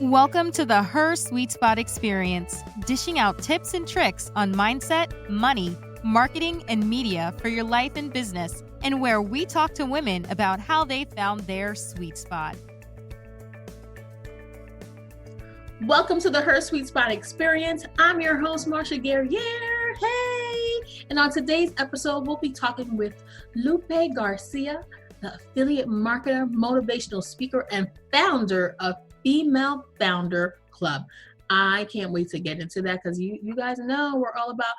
Welcome to the Her Sweet Spot Experience, dishing out tips and tricks on mindset, money, marketing, and media for your life and business, and where we talk to women about how they found their sweet spot. Welcome to the Her Sweet Spot Experience. I'm your host, Marsha Garcia. Hey! And on today's episode, we'll be talking with Lupe Garcia, the affiliate marketer, motivational speaker, and founder of Female Founder Club. I can't wait to get into that because you guys know we're all about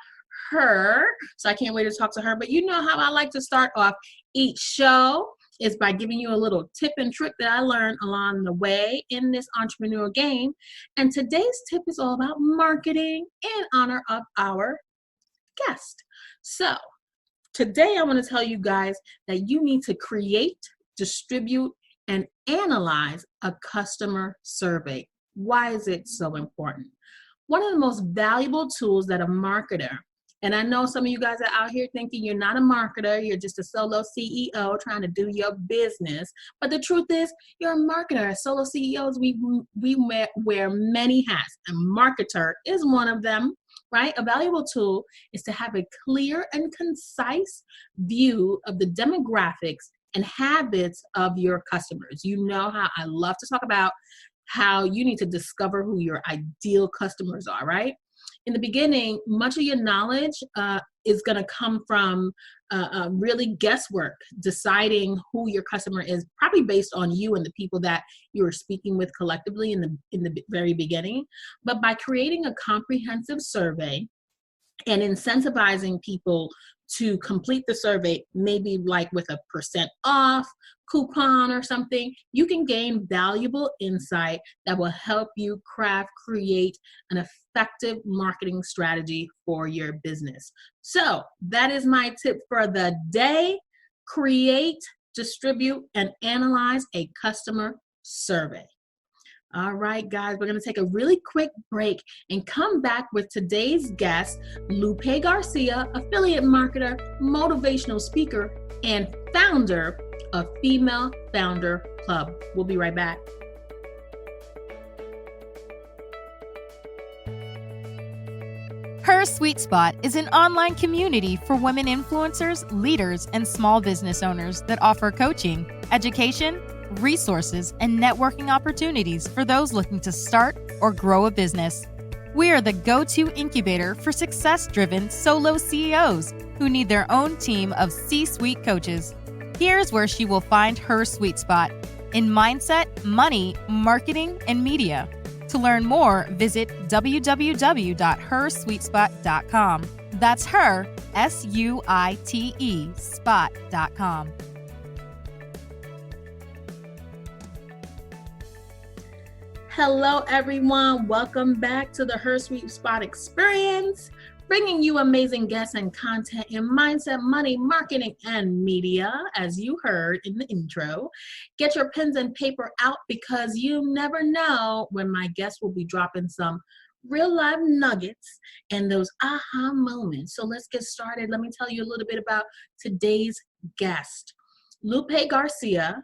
her. So I can't wait to talk to her. But you know how I like to start off each show is by giving you a little tip and trick that I learned along the way in this entrepreneurial game. And today's tip is all about marketing in honor of our guest. So today I want to tell you guys that you need to create, distribute, and analyze a customer survey. Why is it so important? One of the most valuable tools that a marketer, and I know some of you guys are out here thinking you're not a marketer, you're just a solo CEO trying to do your business. But the truth is, you're a marketer. As solo CEOs, we wear many hats, and marketer is one of them, right? A valuable tool is to have a clear and concise view of the demographics and habits of your customers. You know how I love to talk about how you need to discover who your ideal customers are, right? In the beginning, much of your knowledge is going to come from really guesswork, deciding who your customer is, probably based on you and the people that you're speaking with collectively in the very beginning. But by creating a comprehensive survey and incentivizing people to complete the survey, maybe like with a % off coupon or something, you can gain valuable insight that will help you create an effective marketing strategy for your business. So that is my tip for the day. Create, distribute, and analyze a customer survey. All right, guys, we're going to take a really quick break and come back with today's guest, Lupe Garcia, affiliate marketer, motivational speaker, and founder of Female Founder Club. We'll be right back. Her Sweet Spot is an online community for women influencers, leaders, and small business owners that offer coaching, education, resources, and networking opportunities for those looking to start or grow a business. We are the go-to incubator for success-driven solo CEOs who need their own team of C-suite coaches. Here's where she will find her sweet spot in mindset, money, marketing, and media. To learn more, visit www.hersweetspot.com. That's her, SUITE, spot.com. Hello, everyone. Welcome back to the Her Sweet Spot Experience, bringing you amazing guests and content in mindset, money, marketing, and media, as you heard in the intro. Get your pens and paper out because you never know when my guests will be dropping some real life nuggets and those aha moments. So let's get started. Let me tell you a little bit about today's guest, Lupe Garcia,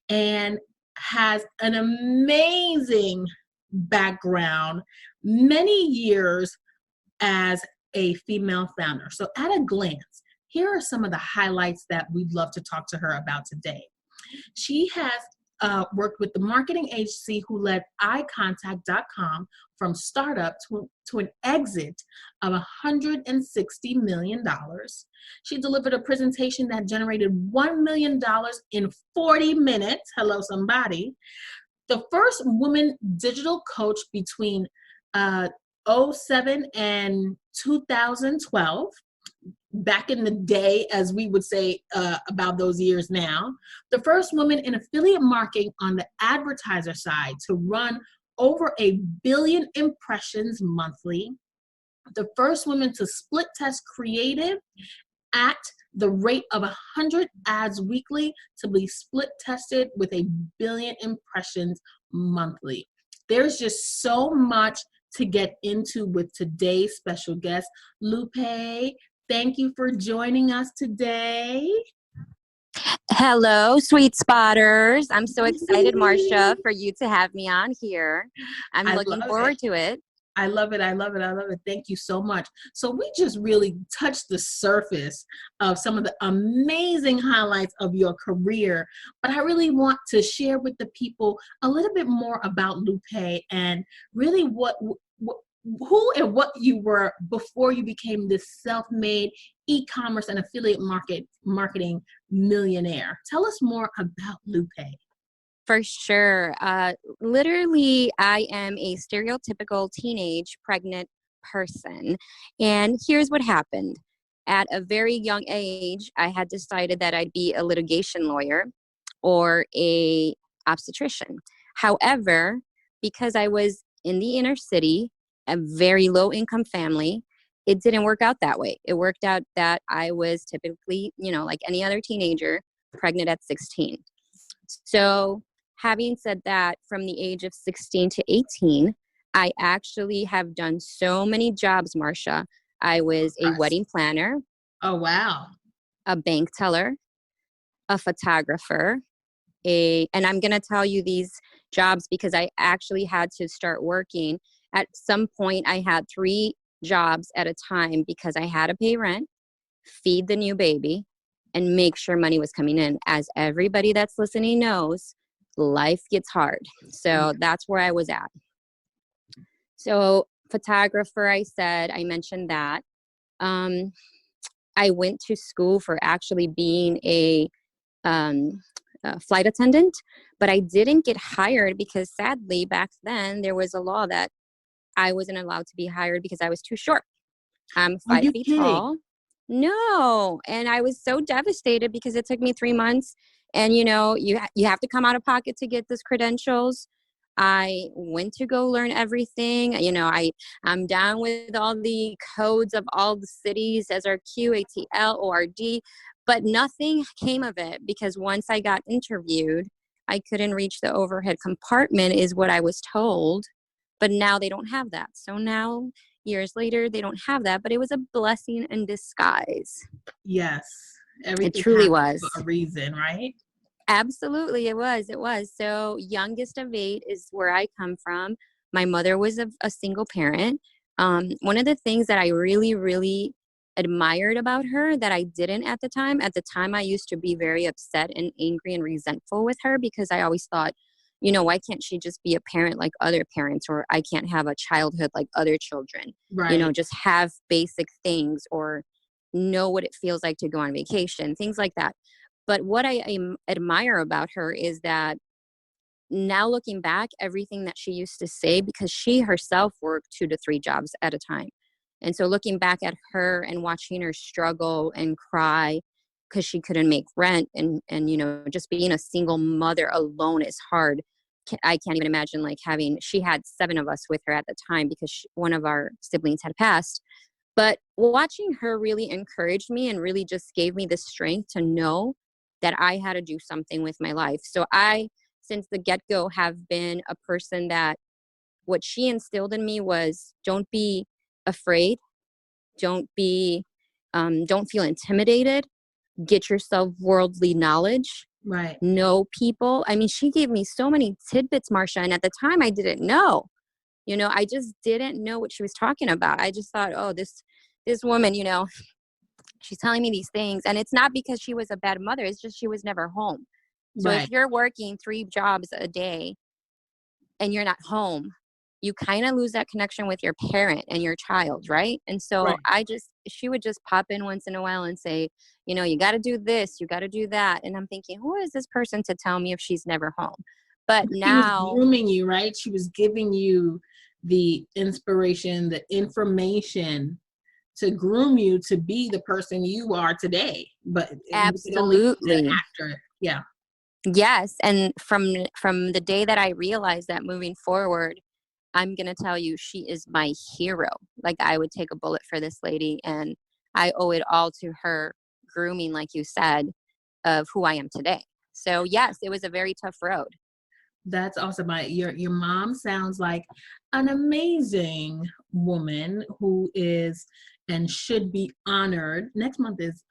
and has an amazing background, many years as a female founder. So at a glance, here are some of the highlights that we'd love to talk to her about today. She has worked with the marketing agency who led iContact.com from startup to an exit of $160 million. She delivered a presentation that generated $1 million in 40 minutes. Hello, somebody. The first woman digital coach between 2007 and 2012. Back in the day, as we would say about those years now, the first woman in affiliate marketing on the advertiser side to run over 1 billion impressions monthly, the first woman to split test creative at the rate of 100 ads weekly to be split tested with 1 billion impressions monthly. There's just so much to get into with today's special guest, Lupe. Thank you for joining us today. Hello, sweet spotters. I'm so excited, Marcia, for you to have me on here. I'm I looking love it. forward to it. I love it. I love it. I love it. Thank you so much. So we just really touched the surface of some of the amazing highlights of your career, but I really want to share with the people a little bit more about Lupe and really who and what you were before you became this self-made e-commerce and affiliate marketing millionaire. Tell us more about Lupe. For sure. Literally, I am a stereotypical teenage pregnant person. And here's what happened. At a very young age, I had decided that I'd be a litigation lawyer or a obstetrician. However, because I was in the inner city, a very low income family, it didn't work out that way. It worked out that I was typically, like any other teenager, pregnant at 16. So having said that, from the age of 16 to 18, I actually have done so many jobs, Marcia. I was a wedding planner. Oh, wow. A bank teller, a photographer, and I'm going to tell you these jobs because I actually had to start working. At some point, I had 3 jobs at a time because I had to pay rent, feed the new baby, and make sure money was coming in. As everybody that's listening knows, life gets hard. So that's where I was at. So photographer, I mentioned that. I went to school for actually being a flight attendant, but I didn't get hired because sadly back then there was a law that I wasn't allowed to be hired because I was too short. I'm 5 feet tall. No. And I was so devastated because it took me 3 months. And, you have to come out of pocket to get those credentials. I went to go learn everything. I'm down with all the codes of all the cities, SRQ, ATL, ORD, but nothing came of it because once I got interviewed, I couldn't reach the overhead compartment is what I was told. But now they don't have that. So now, years later, they don't have that, but it was a blessing in disguise. Yes. Everything it truly was for a reason, right? Absolutely. It was. So youngest of 8 is where I come from. My mother was a single parent. One of the things that I really, really admired about her that I didn't at the time, I used to be very upset and angry and resentful with her because I always thought, why can't she just be a parent like other parents, or I can't have a childhood like other children, right? Just have basic things or know what it feels like to go on vacation, things like that. But what I admire about her is that now looking back, everything that she used to say, because she herself worked 2 to 3 jobs at a time. And so looking back at her and watching her struggle and cry because she couldn't make rent and just being a single mother alone is hard. I can't even imagine she had 7 of us with her at the time because one of our siblings had passed. But watching her really encouraged me and really just gave me the strength to know that I had to do something with my life. So I, since the get-go, have been a person that what she instilled in me was don't be afraid. Don't feel intimidated. Get yourself worldly knowledge. Right. Know people. I mean, she gave me so many tidbits, Marcia, and at the time I didn't know. I just didn't know what she was talking about. I just thought, oh, this woman, she's telling me these things. And it's not because she was a bad mother. It's just she was never home. So if you're working 3 jobs a day and you're not home, you kind of lose that connection with your parent and your child, right? And so she would just pop in once in a while and say, you got to do this, you got to do that. And I'm thinking, who is this person to tell me if she's never home? But now she was grooming you, right? She was giving you the inspiration, the information to groom you to be the person you are today. But absolutely, an actor, yeah. Yes, and from the day that I realized that moving forward, I'm going to tell you, she is my hero. Like, I would take a bullet for this lady, and I owe it all to her grooming, like you said, of who I am today. So yes, it was a very tough road. That's awesome. Your mom sounds like an amazing woman who is and should be honored. Next month is,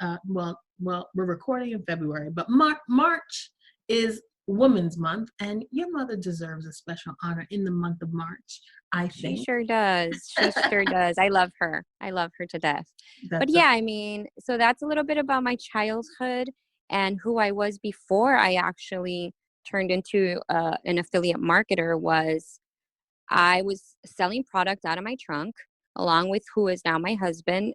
well, we're recording in February, but March is Women's Month, and your mother deserves a special honor in the month of March, I She think. sure does. She sure does. I love her. I love her to death. But That's yeah, I mean, so that's a little bit about my childhood and who I was before I actually turned into an affiliate marketer. Was I was selling product out of my trunk along with who is now my husband,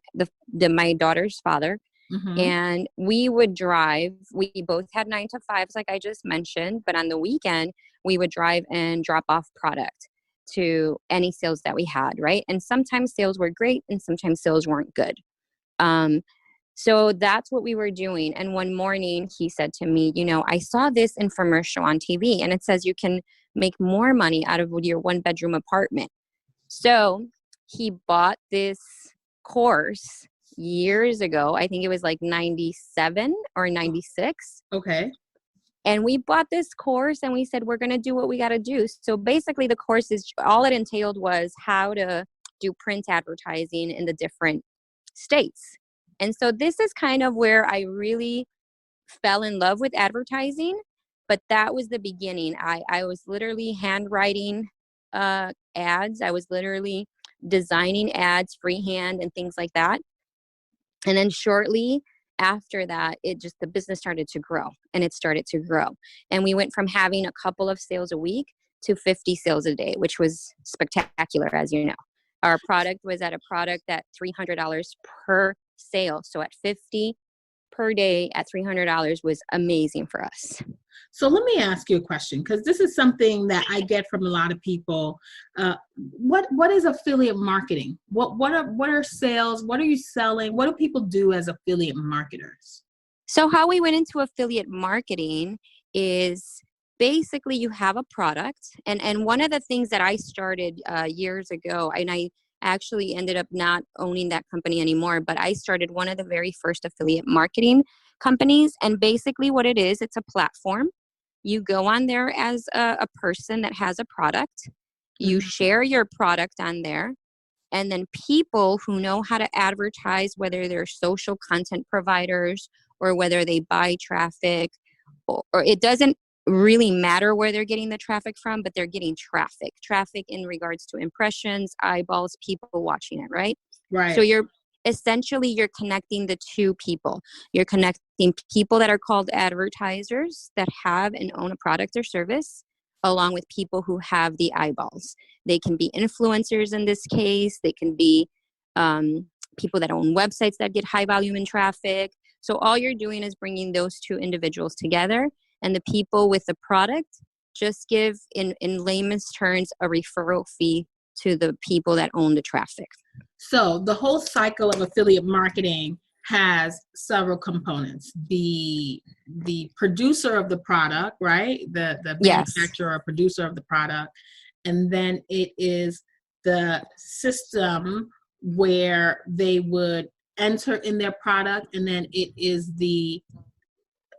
my daughter's father. mm-hmm. And we would drive. We both had 9 to 5s, like I just mentioned. But on the weekend, we would drive and drop off product to any sales that we had, right? And sometimes sales were great and sometimes sales weren't good. So that's what we were doing. And one morning he said to me, I saw this infomercial on TV and it says you can make more money out of your 1-bedroom apartment. So he bought this course years ago. I think it was like 97 or 96. Okay. And we bought this course and we said, we're going to do what we got to do. So basically the course is all it entailed was how to do print advertising in the different states. And so this is kind of where I really fell in love with advertising. But that was the beginning. I was literally handwriting ads. I was literally designing ads freehand and things like that. And then shortly after that, the business started to grow and it started to grow. And we went from having a couple of sales a week to 50 sales a day, which was spectacular, as you know. Our product was at $300 per sale. So at 50 per day at $300 was amazing for us. So let me ask you a question, because this is something that I get from a lot of people. What is affiliate marketing? What are sales? What are you selling? What do people do as affiliate marketers? So how we went into affiliate marketing is basically you have a product. And one of the things that I started years ago, and I actually ended up not owning that company anymore, but I started one of the very first affiliate marketing companies. And basically what it is, it's a platform. You go on there as a person that has a product. You share your product on there. And then people who know how to advertise, whether they're social content providers or whether they buy traffic, or it doesn't really matter where they're getting the traffic from, but they're getting traffic in regards to impressions, eyeballs, people watching it, right? Right. So you're connecting the two people. You're connecting people that are called advertisers that have and own a product or service, along with people who have the eyeballs. They can be influencers in this case. They can be people that own websites that get high volume in traffic. So all you're doing is bringing those two individuals together, and the people with the product just give, in layman's terms, a referral fee to the people that own the traffic. So the whole cycle of affiliate marketing has several components. The producer of the product, right? The manufacturer or producer of the product. And then it is the system where they would enter in their product. And then it is the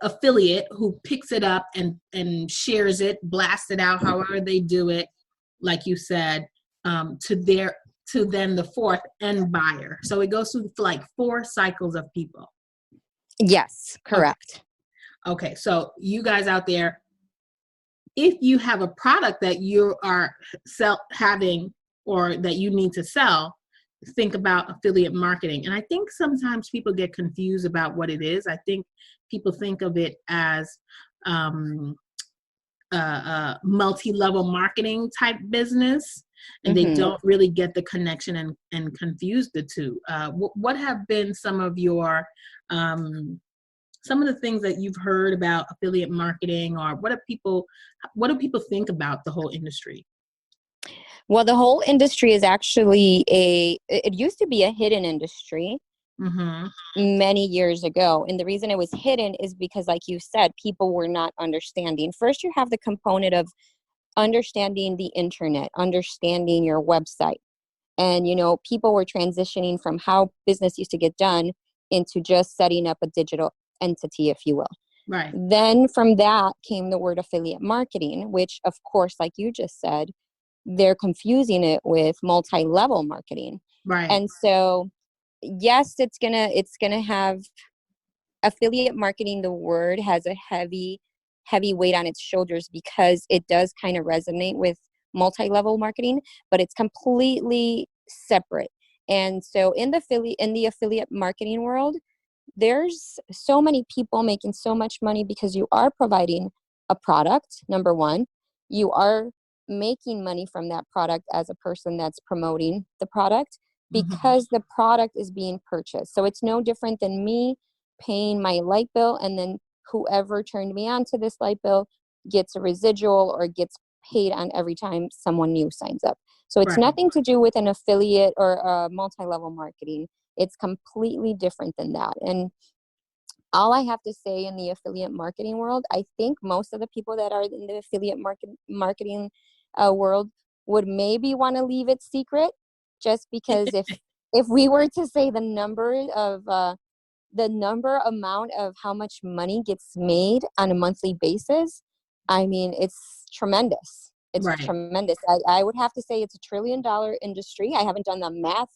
affiliate who picks it up and shares it, blasts it out, however they do it, like you said, to then the fourth end buyer. So it goes through like 4 cycles of people. Yes, correct. Okay, so you guys out there, if you have a product that you are having or that you need to sell, think about affiliate marketing. And I think sometimes people get confused about what it is. I think people think of it as multi-level marketing type business, and they don't really get the connection and confuse the two. What have been some of your some of the things that you've heard about affiliate marketing, or what do people think about the whole industry? Well, the whole industry is actually it used to be a hidden industry many years ago. And the reason it was hidden is because, like you said, people were not understanding. First, you have the component of understanding the internet, understanding your website. And, people were transitioning from how business used to get done into just setting up a digital entity, if you will. Right. Then from that came the word affiliate marketing, which, of course, like you just said, they're confusing it with multi-level marketing. Right. And so, yes, it's gonna have affiliate marketing, the word has a heavy weight on its shoulders because it does kind of resonate with multi-level marketing, but it's completely separate. And so in the affiliate marketing world, there's so many people making so much money because you are providing a product, number one. You are making money from that product as a person that's promoting the product because the product is being purchased. So it's no different than me paying my light bill, and then whoever turned me on to this light bill gets a residual or gets paid on every time someone new signs up. So it's nothing to do with an affiliate or multi-level marketing. It's completely different than that. And all I have to say in the affiliate marketing world, I think most of the people that are in the affiliate marketing world would maybe want to leave it secret, just because if we were to say the amount of how much money gets made on a monthly basis, I mean, it's tremendous. It's tremendous. I would have to say it's $1 trillion industry. I haven't done the math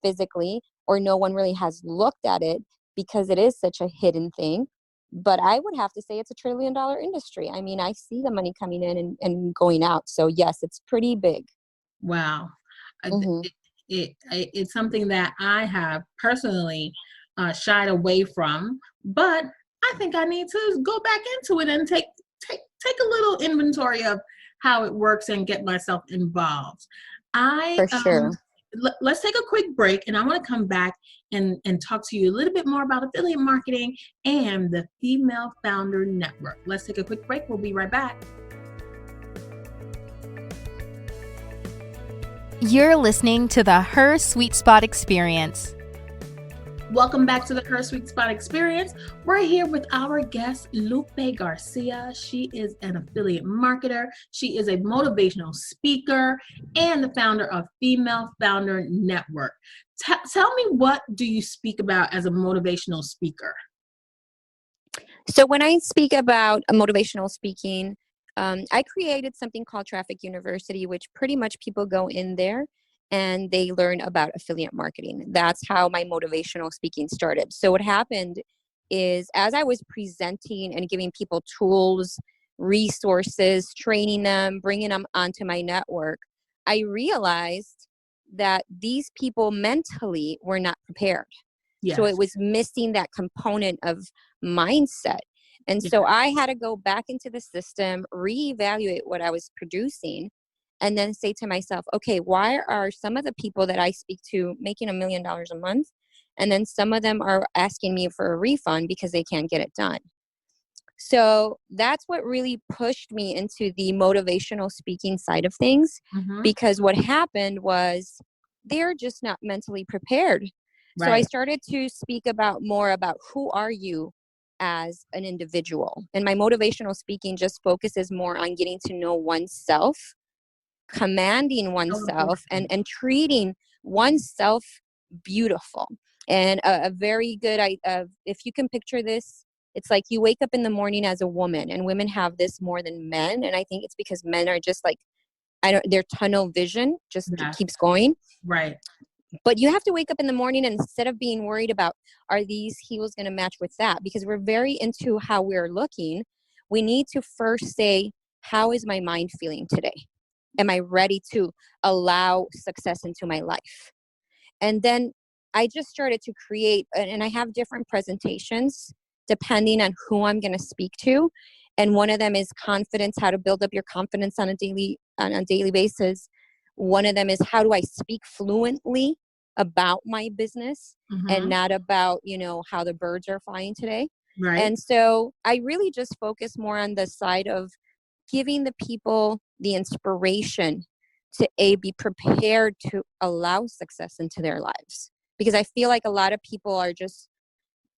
physically, or no one really has looked at it because it is such a hidden thing. But I would have to say it's $1 trillion industry. I mean, I see the money coming in and going out. So yes, it's pretty big. Wow. It's something that I have personally shied away from, but I think I need to go back into it and take a little inventory of how it works and get myself involved. For sure. Let's take a quick break, and I want to come back and talk to you a little bit more about affiliate marketing and the Female Founder Network. Let's take a quick break. We'll be right back. You're listening to the Her Sweet Spot Experience. Welcome back to the Her Sweet Spot Experience. We're here with our guest, Lupe Garcia. She is an affiliate marketer. She is a motivational speaker and the founder of Female Founder Network. Tell me, what do you speak about as a motivational speaker? So when I speak about motivational speaking, I created something called Trafficked University, which pretty much people go in there and they learn about affiliate marketing. That's how my motivational speaking started. So what happened is, as I was presenting and giving people tools, resources, training them, bringing them onto my network, I realized that these people mentally were not prepared. Yes. So it was missing that component of mindset. And so I had to go back into the system, reevaluate what I was producing, and then say to myself, okay, why are some of the people that I speak to making $1 million a month? And then some of them are asking me for a refund because they can't get it done. So that's what really pushed me into the motivational speaking side of things, because what happened was they're just not mentally prepared. So I started to speak more about who are you as an individual. And my motivational speaking just focuses more on getting to know oneself, commanding oneself, and treating oneself beautiful. And a very good, if you can picture this, it's like you wake up in the morning as a woman, and women have this more than men. And I think it's because men are just like, their tunnel vision just keeps going. Right. But you have to wake up in the morning, and instead of being worried about, are these heels going to match with that? Because we're very into how we're looking. We need to first say, how is my mind feeling today? Am I ready to allow success into my life? And then I just started to create, and I have different presentations depending on who I'm going to speak to. And one of them is confidence, how to build up your confidence on a daily basis. One of them is, how do I speak fluently about my business and not about, how the birds are flying today. Right. And so I really just focus more on the side of giving the people the inspiration to be prepared to allow success into their lives. Because I feel like a lot of people are just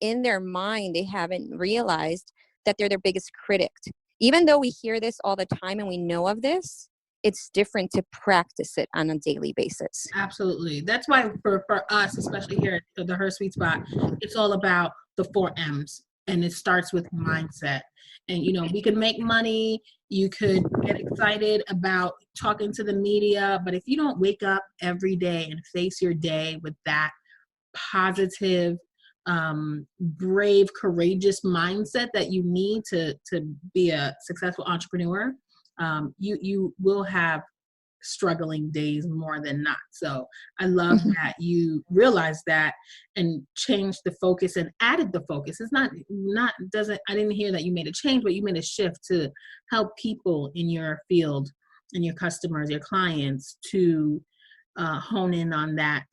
in their mind, they haven't realized that they're their biggest critic. Even though we hear this all the time and we know of this, it's different to practice it on a daily basis. Absolutely. That's why for us, especially here at the Her Sweet Spot, it's all about the 4 M's. And it starts with mindset. And, we can make money. You could get excited about talking to the media. But if you don't wake up every day and face your day with that positive brave, courageous mindset that you need to be a successful entrepreneur, you will have struggling days more than not. So I love that you realized that and changed the focus and added the focus. It's not doesn't, I didn't hear that you made a change, but you made a shift to help people in your field and your customers, your clients, to hone in on that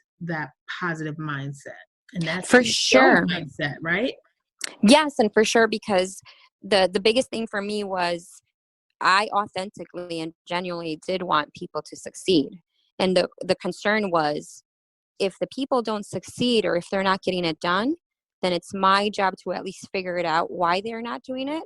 positive mindset. And that's For your sure. mindset, right? Yes, and for sure, because the biggest thing for me was I authentically and genuinely did want people to succeed. And the concern was, if the people don't succeed or if they're not getting it done, then it's my job to at least figure it out why they're not doing it,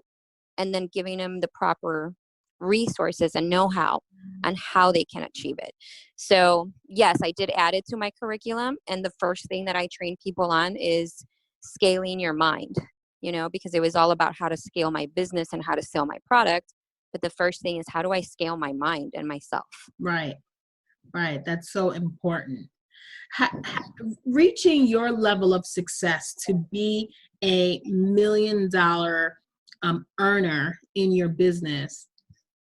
and then giving them the proper resources and know-how on how they can achieve it. So yes, I did add it to my curriculum. And the first thing that I train people on is scaling your mind, because it was all about how to scale my business and how to sell my product. But the first thing is, how do I scale my mind and myself? Right. That's so important. Reaching your level of success to be a $1 million earner in your business,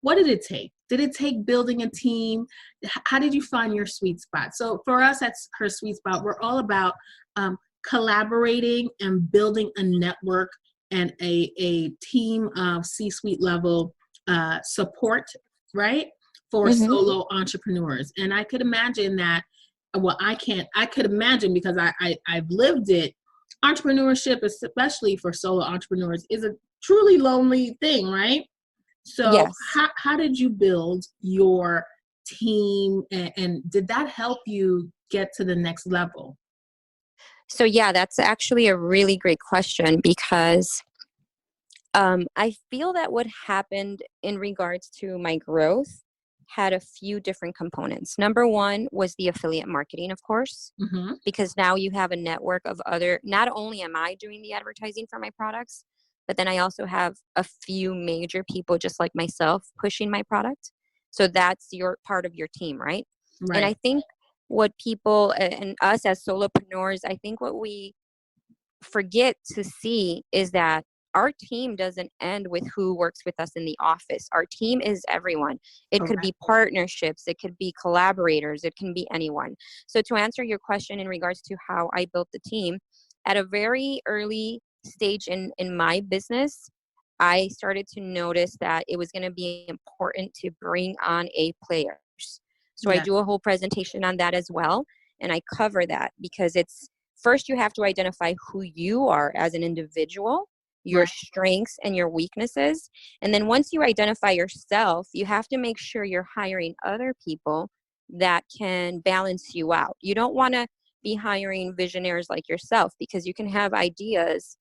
what did it take? Did it take building a team? How did you find your sweet spot? So for us, that's her sweet spot. We're all about collaborating and building a network and a team of C-suite level support, right? For solo entrepreneurs. And I could imagine that, well, I could imagine, because I've lived it. Entrepreneurship, especially for solo entrepreneurs, is a truly lonely thing, right? So Yes. how did you build your team, and did that help you get to the next level? So yeah, that's actually a really great question, because I feel that what happened in regards to my growth had a few different components. Number one was the affiliate marketing, of course, because now you have a network of not only am I doing the advertising for my products, but then I also have a few major people just like myself pushing my product. So that's your part of your team, right? And I think what people and us as solopreneurs, I think what we forget to see is that our team doesn't end with who works with us in the office. Our team is everyone. It could be partnerships, it could be collaborators, it can be anyone. So to answer your question in regards to how I built the team, at a very early stage in my business, I started to notice that it was going to be important to bring on A players. So I do a whole presentation on that as well. And I cover that because it's, first you have to identify who you are as an individual, your strengths and your weaknesses. And then once you identify yourself, you have to make sure you're hiring other people that can balance you out. You don't want to be hiring visionaries like yourself, because you can have ideas,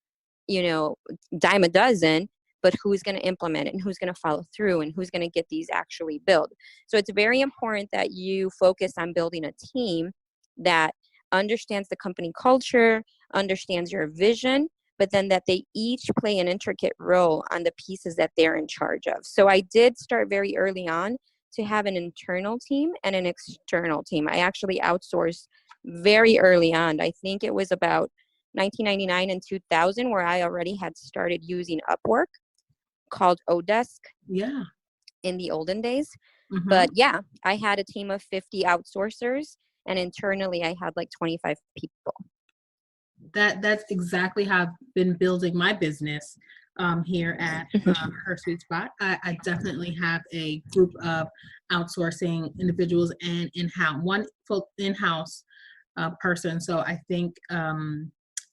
dime a dozen, but who's going to implement it and who's going to follow through and who's going to get these actually built. So it's very important that you focus on building a team that understands the company culture, understands your vision, but then that they each play an intricate role on the pieces that they're in charge of. So I did start very early on to have an internal team and an external team. I actually outsourced very early on. I think it was about 1999 and 2000 where I already had started using Upwork, called Odesk. Yeah. In the olden days. But yeah, I had a team of 50 outsourcers, and internally I had like 25 people. That's exactly how I've been building my business here at Her Sweet Spot. I definitely have a group of outsourcing individuals and one full in-house person. So I think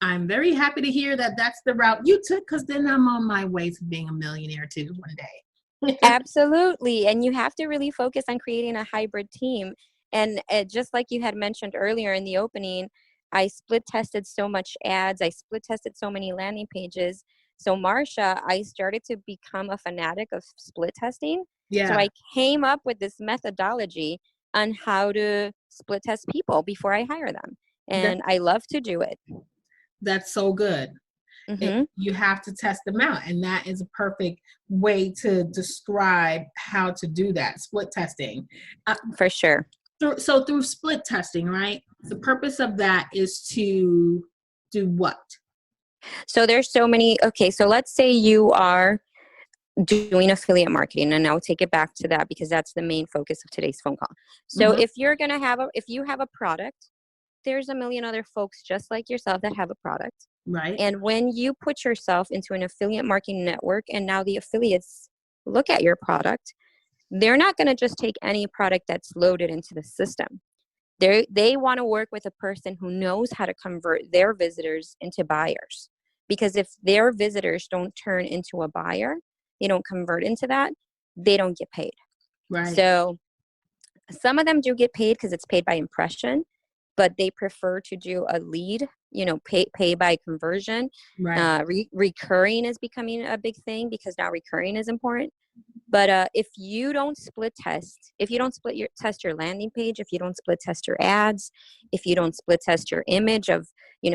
I'm very happy to hear that that's the route you took, because then I'm on my way to being a millionaire too one day. Absolutely. And you have to really focus on creating a hybrid team. And just like you had mentioned earlier in the opening, I split tested so much ads. I split tested so many landing pages. So Marsha, I started to become a fanatic of split testing. Yeah. So I came up with this methodology on how to split test people before I hire them. And I love to do it. That's so good. You have to test them out. And that is a perfect way to describe how to do that, split testing. For sure. So through split testing, right? The purpose of that is to do what? So there's so many. Okay, so let's say you are doing affiliate marketing, and I'll take it back to that because that's the main focus of today's phone call. So Mhm. if you have a product, there's a million other folks just like yourself that have a product. Right. And when you put yourself into an affiliate marketing network and now the affiliates look at your product, they're not going to just take any product that's loaded into the system. They want to work with a person who knows how to convert their visitors into buyers. Because if their visitors don't turn into a buyer, they don't convert into that, they don't get paid. Right. So some of them do get paid because it's paid by impression, but they prefer to do a lead, pay by conversion. Right. Recurring is becoming a big thing because now recurring is important. But if you don't test your landing page, if you don't split test your ads, if you don't split test your image of,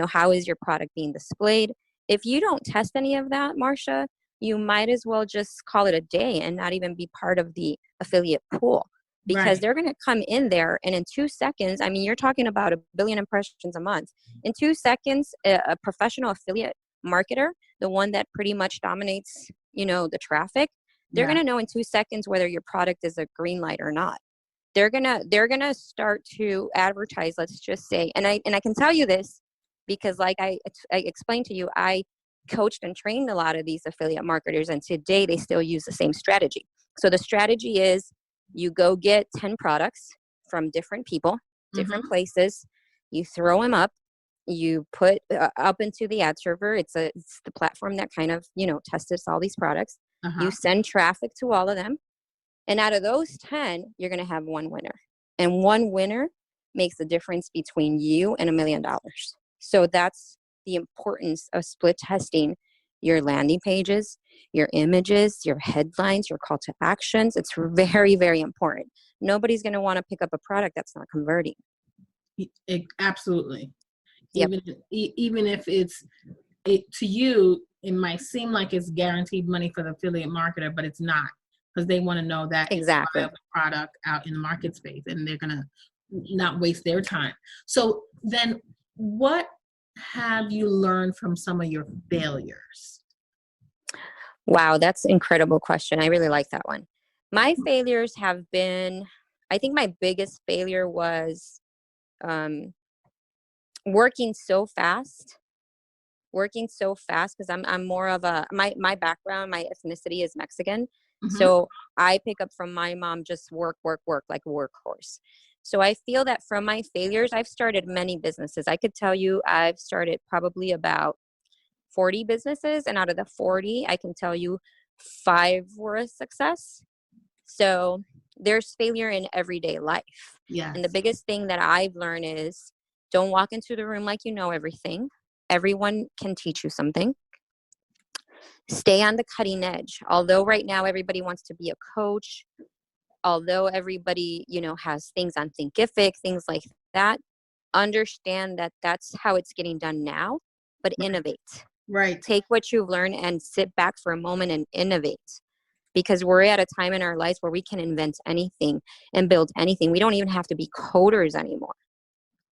how is your product being displayed, if you don't test any of that, Marcia, you might as well just call it a day and not even be part of the affiliate pool. Because Right. they're going to come in there and in 2 seconds, I mean, you're talking about 1 billion impressions a month. In 2 seconds, a professional affiliate marketer, the one that pretty much dominates, the traffic, they're Yeah. going to know in 2 seconds whether your product is a green light or not. They're going to start to advertise, let's just say, and I can tell you this because like I explained to you, I coached and trained a lot of these affiliate marketers, and today they still use the same strategy. So the strategy is you go get 10 products from different people, different Mhm. places, you throw them up, you put up into the ad server. It's the platform that kind of, tests all these products. You Uh-huh. send traffic to all of them. And out of those 10, you're going to have one winner. And one winner makes the difference between you and $1 million. So that's the importance of split testing your landing pages, your images, your headlines, your call to actions. It's very, very important. Nobody's going to want to pick up a product that's not converting. Absolutely. Yep. Even if to you, it might seem like it's guaranteed money for the affiliate marketer, but it's not, because they want to know that it's a Exactly. viable product out in the market space, and they're gonna not waste their time. So then, what have you learned from some of your failures? Wow, that's an incredible question. I really like that one. My failures have been, I think my biggest failure was working so fast because I'm more of my background, my ethnicity is Mexican. Mm-hmm. So I pick up from my mom, just work like a workhorse. So I feel that from my failures, I've started many businesses. I could tell you I've started probably about 40 businesses, and out of the 40, I can tell you 5 were a success. So there's failure in everyday life. Yes. And the biggest thing that I've learned is don't walk into the room like you know everything. Everyone can teach you something. Stay on the cutting edge. Although right now everybody wants to be a coach, although everybody, has things on Thinkific, things like that, understand that that's how it's getting done now, but innovate. Right. Take what you've learned and sit back for a moment and innovate. Because we're at a time in our lives where we can invent anything and build anything. We don't even have to be coders anymore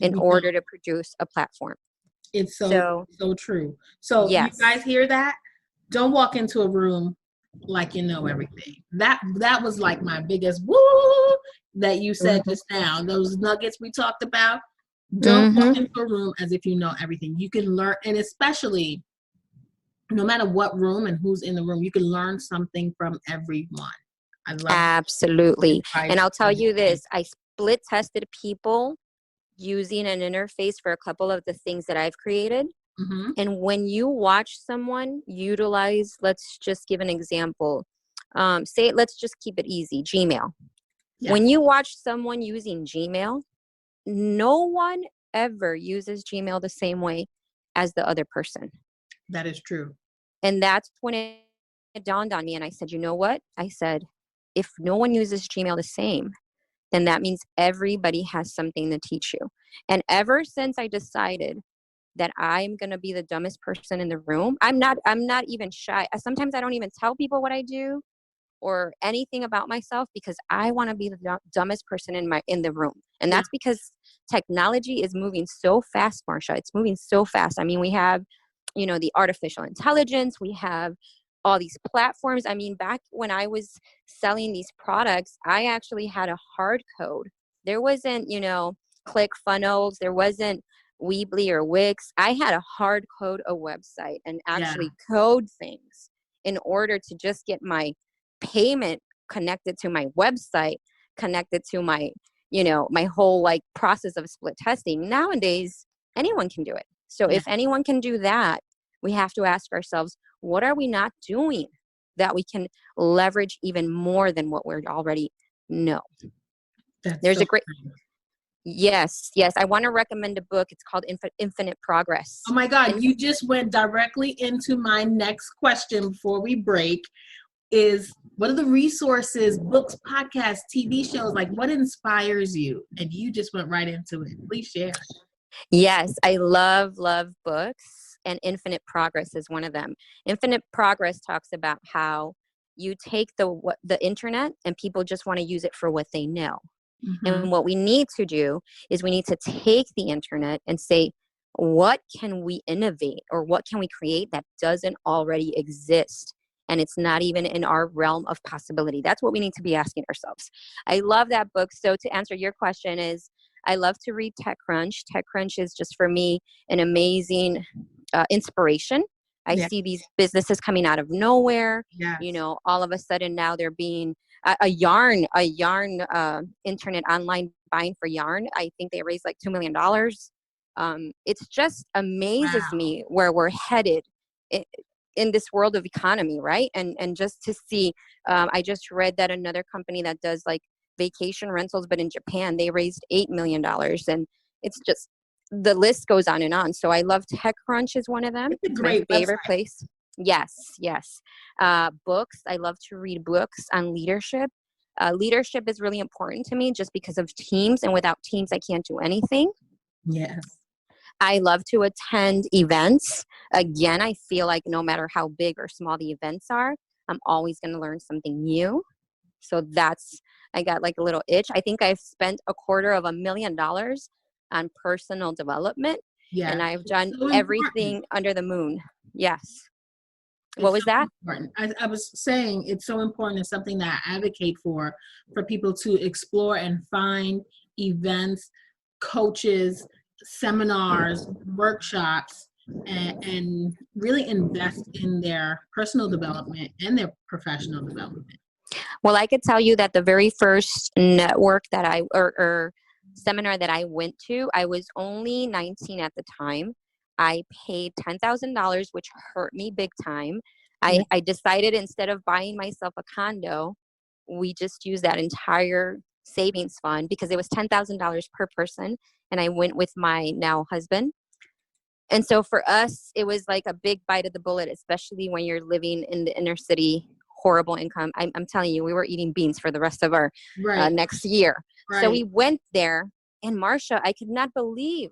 in order to produce a platform. It's so true. So yes. You guys hear that? Don't walk into a room like you know everything. That was like my biggest woo that you said just now. Those nuggets we talked about. Don't walk into a room as if you know everything. You can learn, and especially no matter what room and who's in the room, you can learn something from everyone. I love Absolutely. that. And I'll tell you this, I split tested people using an interface for a couple of the things that I've created. Mm-hmm. And when you watch someone utilize, let's just give an example. Let's just keep it easy, Gmail. Yes. When you watch someone using Gmail, no one ever uses Gmail the same way as the other person. That is true. And that's when it dawned on me. And I said, you know what? I said, if no one uses Gmail the same, then that means everybody has something to teach you. And ever since I decided that I'm going to be the dumbest person in the room, I'm not even shy. Sometimes I don't even tell people what I do or anything about myself because I want to be the dumbest person in the room. And that's because technology is moving so fast, Marcia. It's moving so fast. I mean, we have the artificial intelligence. We have all these platforms. I mean, back when I was selling these products, I actually had a hard code. There wasn't, ClickFunnels. There wasn't Weebly or Wix. I had a hard code a website and actually code things in order to just get my payment connected to my website, connected to my, my whole like process of split testing. Nowadays, anyone can do it. So if anyone can do that, we have to ask ourselves, what are we not doing that we can leverage even more than what we already know? There's a great... Yes. I want to recommend a book. It's called Infinite Progress. Oh my God, you just went directly into my next question before we break. Is what are the resources, books, podcasts, TV shows, like what inspires you? And you just went right into it. Please share. Yes, I love books, and Infinite Progress is one of them. Infinite Progress talks about how you take the internet and people just want to use it for what they know. Mm-hmm. And what we need to do is we need to take the internet and say, what can we innovate or what can we create that doesn't already exist? And it's not even in our realm of possibility. That's what we need to be asking ourselves. I love that book. So to answer your question is, I love to read TechCrunch. TechCrunch is just for me an amazing inspiration. I see these businesses coming out of nowhere. Yes. All of a sudden now they're being a yarn internet online buying for yarn. I think they raised like $2 million. It's just amazes me where we're headed in this world of economy, right? And just to see, I just read that another company that does like vacation rentals, but in Japan, they raised $8 million. And it's just, the list goes on and on. So I love TechCrunch is one of them. It's a great my favorite place. Yes. Books. I love to read books on leadership. Leadership is really important to me just because of teams. And without teams, I can't do anything. Yes. I love to attend events. Again, I feel like no matter how big or small the events are, I'm always going to learn something new. So I got like a little itch. I think I've spent $250,000 on personal development. Yeah. And I've done everything under the moon. Yes. What was that? I was saying it's so important. It's something that I advocate for people to explore and find events, coaches, seminars, workshops, and really invest in their personal development and their professional development. Well, I could tell you that the very first network that or seminar that I went to, I was only 19 at the time. I paid $10,000, which hurt me big time. I decided instead of buying myself a condo, we just used that entire savings fund because it was $10,000 per person. And I went with my now husband. And so for us, it was like a big bite of the bullet, especially when you're living in the inner city, horrible income. I'm telling you, we were eating beans for the rest of our next year. Right. So we went there, and Marsha, I could not believe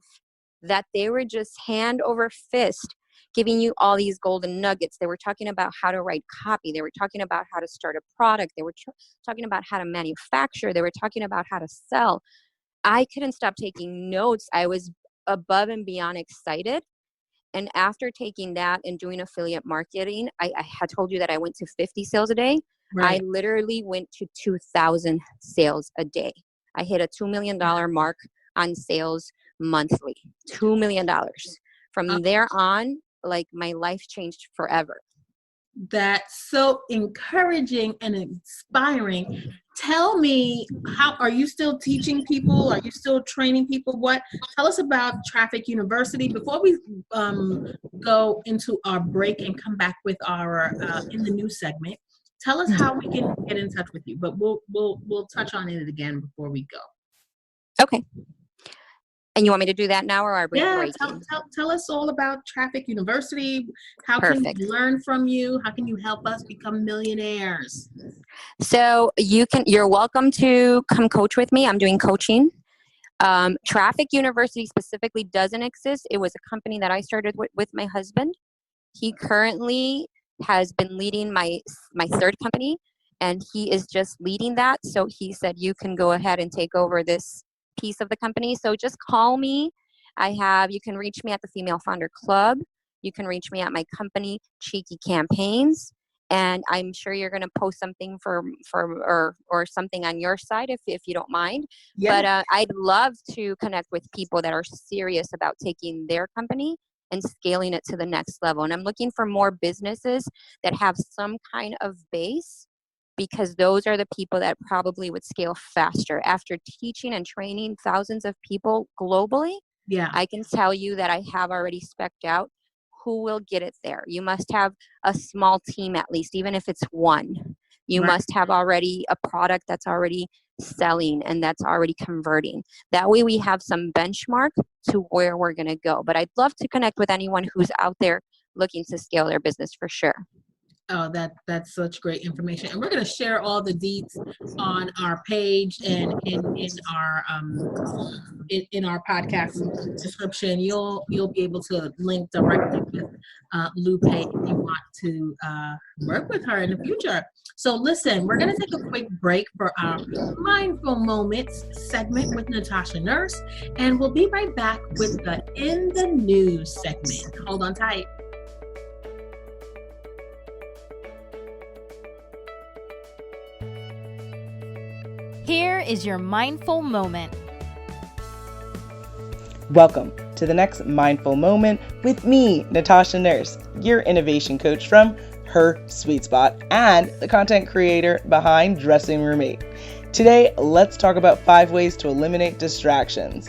that they were just hand over fist giving you all these golden nuggets. They were talking about how to write copy. They were talking about how to start a product. They were talking about how to manufacture. They were talking about how to sell. I couldn't stop taking notes. I was above and beyond excited. And after taking that and doing affiliate marketing, I had told you that I went to 50 sales a day. Right. I literally went to 2,000 sales a day. I hit a $2 million mark on sales monthly. $2 million. From there on, like my life changed forever. That's so encouraging and inspiring. Tell me, how are you still teaching people? Are you still training people? Tell us about Trafficked University before we go into our break and come back with our in the new segment. Tell us how we can get in touch with you, but we'll touch on it again before we go. Okay. And you want me to do that now, or are we breaking? Tell us all about Trafficked University. How can we learn from you? How can you help us become millionaires? So you're welcome to come coach with me. I'm doing coaching. Trafficked University specifically doesn't exist. It was a company that I started with my husband. He currently has been leading my third company, and he is just leading that. So he said, you can go ahead and take over this piece of the company. So just call me. You can reach me at the Female Founder Club. You can reach me at my company, Cheeky Campaigns. And I'm sure you're going to post something or something on your side if you don't mind. Yeah. But I'd love to connect with people that are serious about taking their company and scaling it to the next level. And I'm looking for more businesses that have some kind of base, because those are the people that probably would scale faster. After teaching and training thousands of people globally, Yeah. I can tell you that I have already specced out who will get it there. You must have a small team, at least, even if it's one. You Right. must have already a product that's already selling and that's already converting. That way we have some benchmark to where we're going to go. But I'd love to connect with anyone who's out there looking to scale their business for sure. Oh, that's such great information, and we're going to share all the deets on our page and in our podcast description. You'll be able to link directly with Lupe if you want to work with her in the future. So listen, we're going to take a quick break for our Mindful Moments segment with Natasha Nurse, and we'll be right back with the In the News segment. Hold on tight. Here is your mindful moment. Welcome to the next Mindful Moment with me, Natasha Nurse, your innovation coach from Her Sweet Spot and the content creator behind Dressing Room 8. Today, let's talk about 5 ways to eliminate distractions.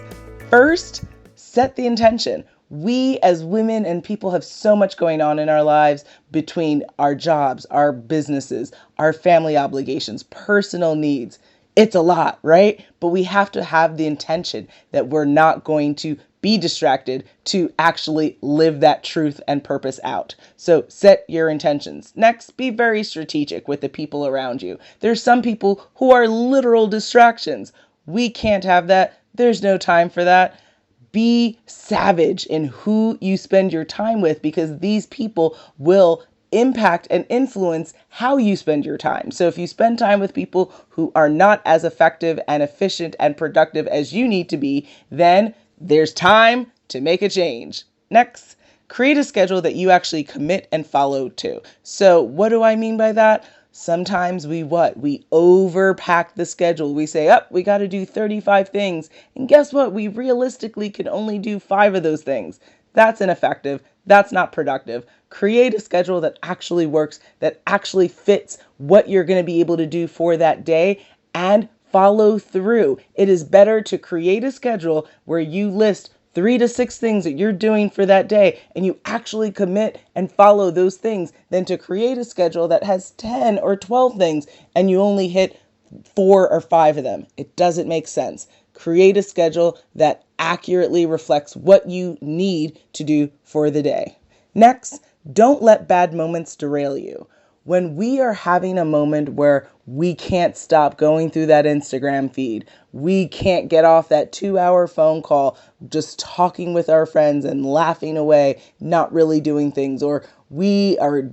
First, set the intention. We as women and people have so much going on in our lives between our jobs, our businesses, our family obligations, personal needs. It's a lot, right? But we have to have the intention that we're not going to be distracted to actually live that truth and purpose out. So set your intentions. Next, be very strategic with the people around you. There's some people who are literal distractions. We can't have that. There's no time for that. Be savage in who you spend your time with, because these people will impact and influence how you spend your time. So if you spend time with people who are not as effective and efficient and productive as you need to be, then there's time to make a change. Next, create a schedule that you actually commit and follow to. So what do I mean by that? Sometimes we overpack the schedule. We say, we got to do 35 things. And guess what? We realistically can only do 5 of those things. That's ineffective. That's not productive. Create a schedule that actually works, that actually fits what you're going to be able to do for that day, and follow through. It is better to create a schedule where you list 3 to 6 things that you're doing for that day and you actually commit and follow those things than to create a schedule that has 10 or 12 things and you only hit 4 or 5 of them. It doesn't make sense. Create a schedule that accurately reflects what you need to do for the day. Next, don't let bad moments derail you. When we are having a moment where we can't stop going through that Instagram feed, we can't get off that 2-hour phone call, just talking with our friends and laughing away, not really doing things, or we are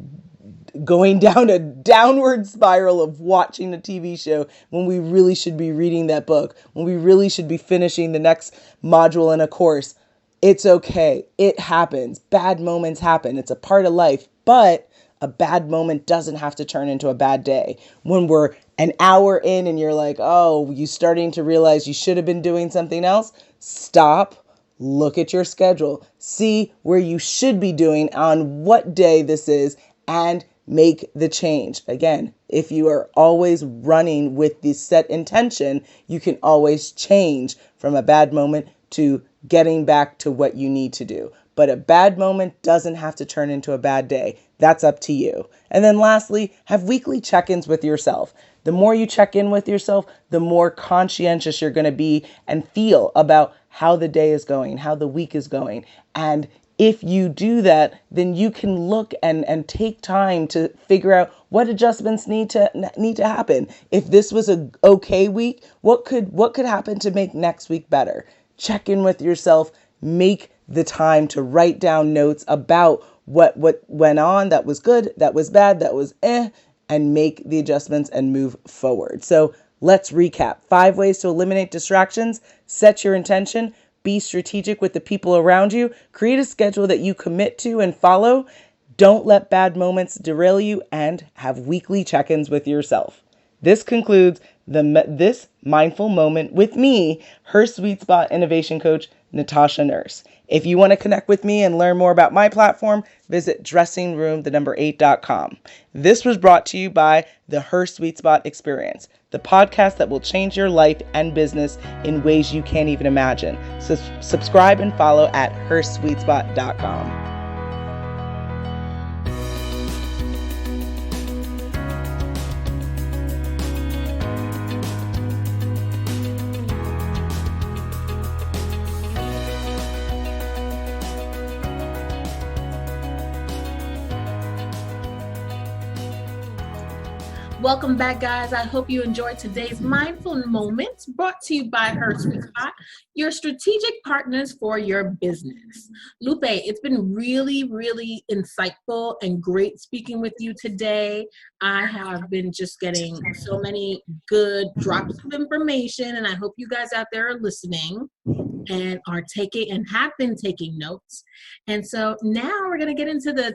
going down a downward spiral of watching a TV show when we really should be reading that book, when we really should be finishing the next module in a course. It's okay. It happens. Bad moments happen. It's a part of life, but a bad moment doesn't have to turn into a bad day. When we're an hour in and you're like, you starting to realize you should have been doing something else, stop, look at your schedule, see where you should be doing on what day this is, and make the change. Again, if you are always running with the set intention, you can always change from a bad moment to getting back to what you need to do. But a bad moment doesn't have to turn into a bad day. That's up to you. And then lastly, have weekly check-ins with yourself. The more you check in with yourself, the more conscientious you're going to be and feel about how the day is going, how the week is going. And if you do that, then you can look and take time to figure out what adjustments need to happen. If this was an okay week, what could happen to make next week better? Check in with yourself, make the time to write down notes about what went on, that was good, that was bad, that was and make the adjustments and move forward. So let's recap. 5 ways to eliminate distractions. Set your intention, Be strategic with the people around you. Create a schedule that you commit to and follow. Don't let bad moments derail you, and have weekly check-ins with yourself. This concludes this mindful moment with me, her sweet spot innovation coach, Natasha Nurse. If you want to connect with me and learn more about my platform, visit dressingroom8.com. This was brought to you by the Her Sweet Spot Experience, the podcast that will change your life and business in ways you can't even imagine. So subscribe and follow at hersweetspot.com. Welcome back, guys. I hope you enjoyed today's mindful moments brought to you by Her Sweet Spot, your strategic partners for your business. Lupe, it's been really, really insightful and great speaking with you today. I have been just getting so many good drops of information, and I hope you guys out there are listening and are taking and have been taking notes. And so now we're going to get into the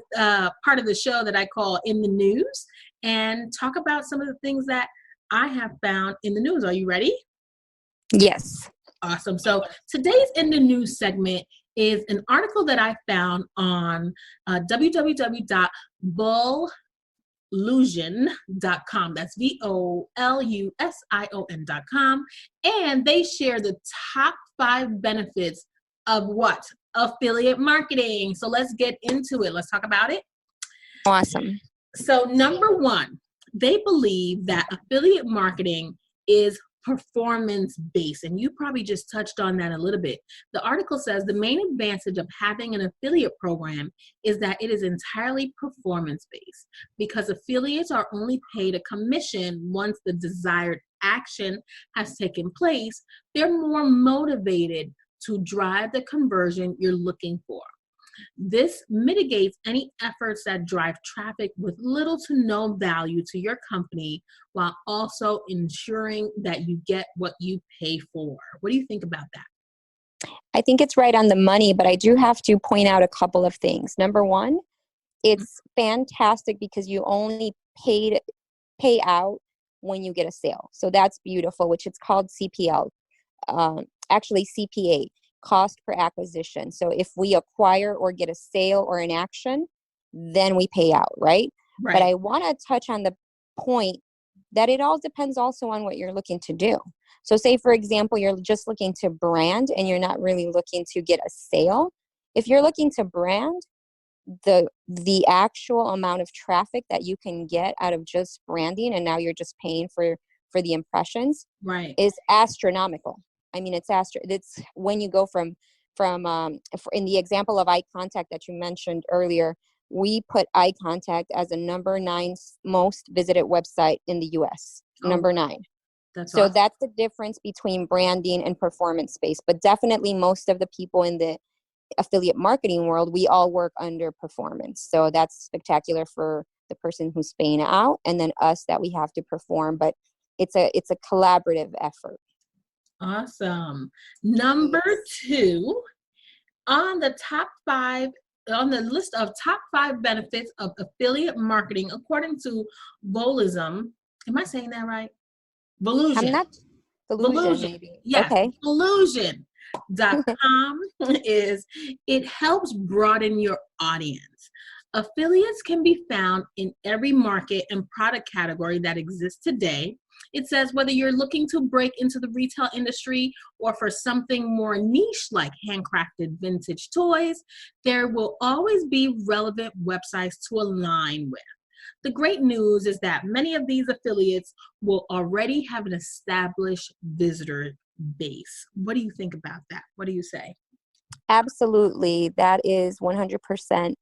part of the show that I call In the News, and talk about some of the things that I have found in the news. Are you ready? Yes. Awesome. So today's In the News segment is an article that I found on www.volusion.com. That's VOLUSION.com. And they share the top 5 benefits of what? Affiliate marketing. So let's get into it. Let's talk about it. Awesome. So number 1, they believe that affiliate marketing is performance-based, and you probably just touched on that a little bit. The article says the main advantage of having an affiliate program is that it is entirely performance-based, because affiliates are only paid a commission once the desired action has taken place. They're more motivated to drive the conversion you're looking for. This mitigates any efforts that drive traffic with little to no value to your company, while also ensuring that you get what you pay for. What do you think about that? I think it's right on the money, but I do have to point out a couple of things. Number 1, it's fantastic because you only pay out when you get a sale. So that's beautiful, which it's called CPL, actually CPA. Cost per acquisition. So if we acquire or get a sale or an action, then we pay out, right? But I want to touch on the point that it all depends also on what you're looking to do. So say, for example, you're just looking to brand and you're not really looking to get a sale. If you're looking to brand, the actual amount of traffic that you can get out of just branding, and now you're just paying for the impressions, is astronomical. I mean, it's when you go from in the example of eye contact that you mentioned earlier, we put eye contact as a number 9 most visited website in the US, number 9. That's so awesome. That's the difference between branding and performance space. But definitely most of the people in the affiliate marketing world, we all work under performance. So that's spectacular for the person who's paying out, and then us that we have to perform. But it's a collaborative effort. Awesome. Number 2, on the list of top 5 benefits of affiliate marketing, according to Volusion. Am I saying that right? Volusion. I'm not. Volusion, maybe. Yes. Okay. Volusion.com is it helps broaden your audience. Affiliates can be found in every market and product category that exists today. It says whether you're looking to break into the retail industry or for something more niche like handcrafted vintage toys, there will always be relevant websites to align with. The great news is that many of these affiliates will already have an established visitor base. What do you think about that? What do you say? Absolutely. That is 100%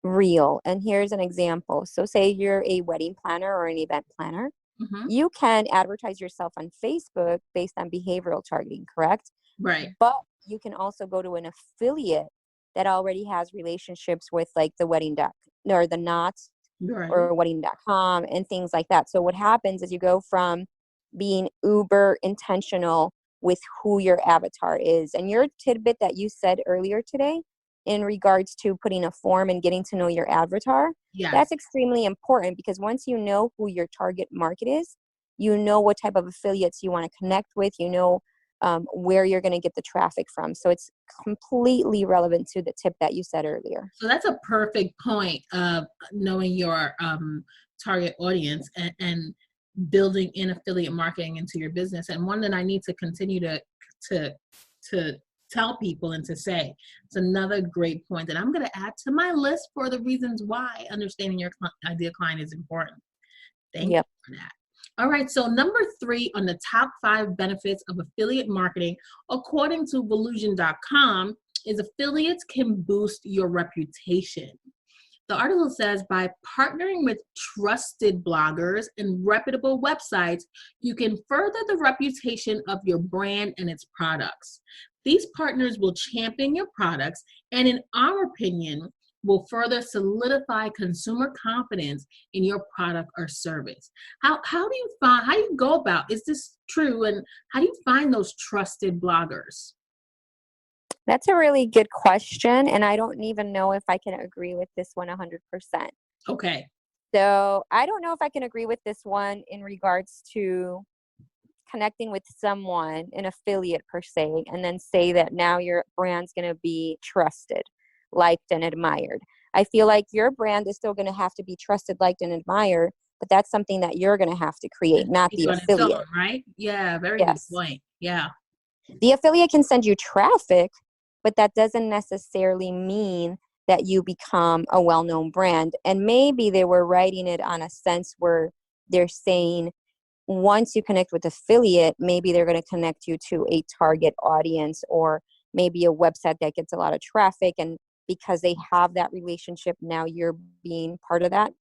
real. And here's an example. So say you're a wedding planner or an event planner. Mm-hmm. You can advertise yourself on Facebook based on behavioral targeting, correct? Right. But you can also go to an affiliate that already has relationships with like the wedding doc or the knots or wedding.com and things like that. So what happens is you go from being uber intentional with who your avatar is. And your tidbit that you said earlier today in regards to putting a form and getting to know your avatar, Yes. that's extremely important, because once you know who your target market is, you know what type of affiliates you want to connect with, you know where you're going to get the traffic from. So it's completely relevant to the tip that you said earlier. So that's a perfect point of knowing your target audience and building in affiliate marketing into your business. And one that I need to continue to tell people and to say, it's another great point that I'm going to add to my list for the reasons why understanding your ideal client is important. Thank you for that. All right, so number 3 on the top 5 benefits of affiliate marketing, according to Volusion.com, is affiliates can boost your reputation. The article says, by partnering with trusted bloggers and reputable websites, you can further the reputation of your brand and its products. These partners will champion your products and, in our opinion, will further solidify consumer confidence in your product or service. How do you go about, is this true, and how do you find those trusted bloggers? That's a really good question, and I don't even know if I can agree with this one 100%. Okay. So I don't know if I can agree with this one in regards to connecting with someone, an affiliate per se, and then say that now your brand's going to be trusted, liked, and admired. I feel like your brand is still going to have to be trusted, liked, and admired, but that's something that you're going to have to create, not the affiliate. Own, right? Yeah, very good point. Yeah. The affiliate can send you traffic, but that doesn't necessarily mean that you become a well-known brand. And maybe they were writing it on a sense where they're saying, once you connect with affiliate, maybe they're going to connect you to a target audience, or maybe a website that gets a lot of traffic. And because they have that relationship, now you're being part of that.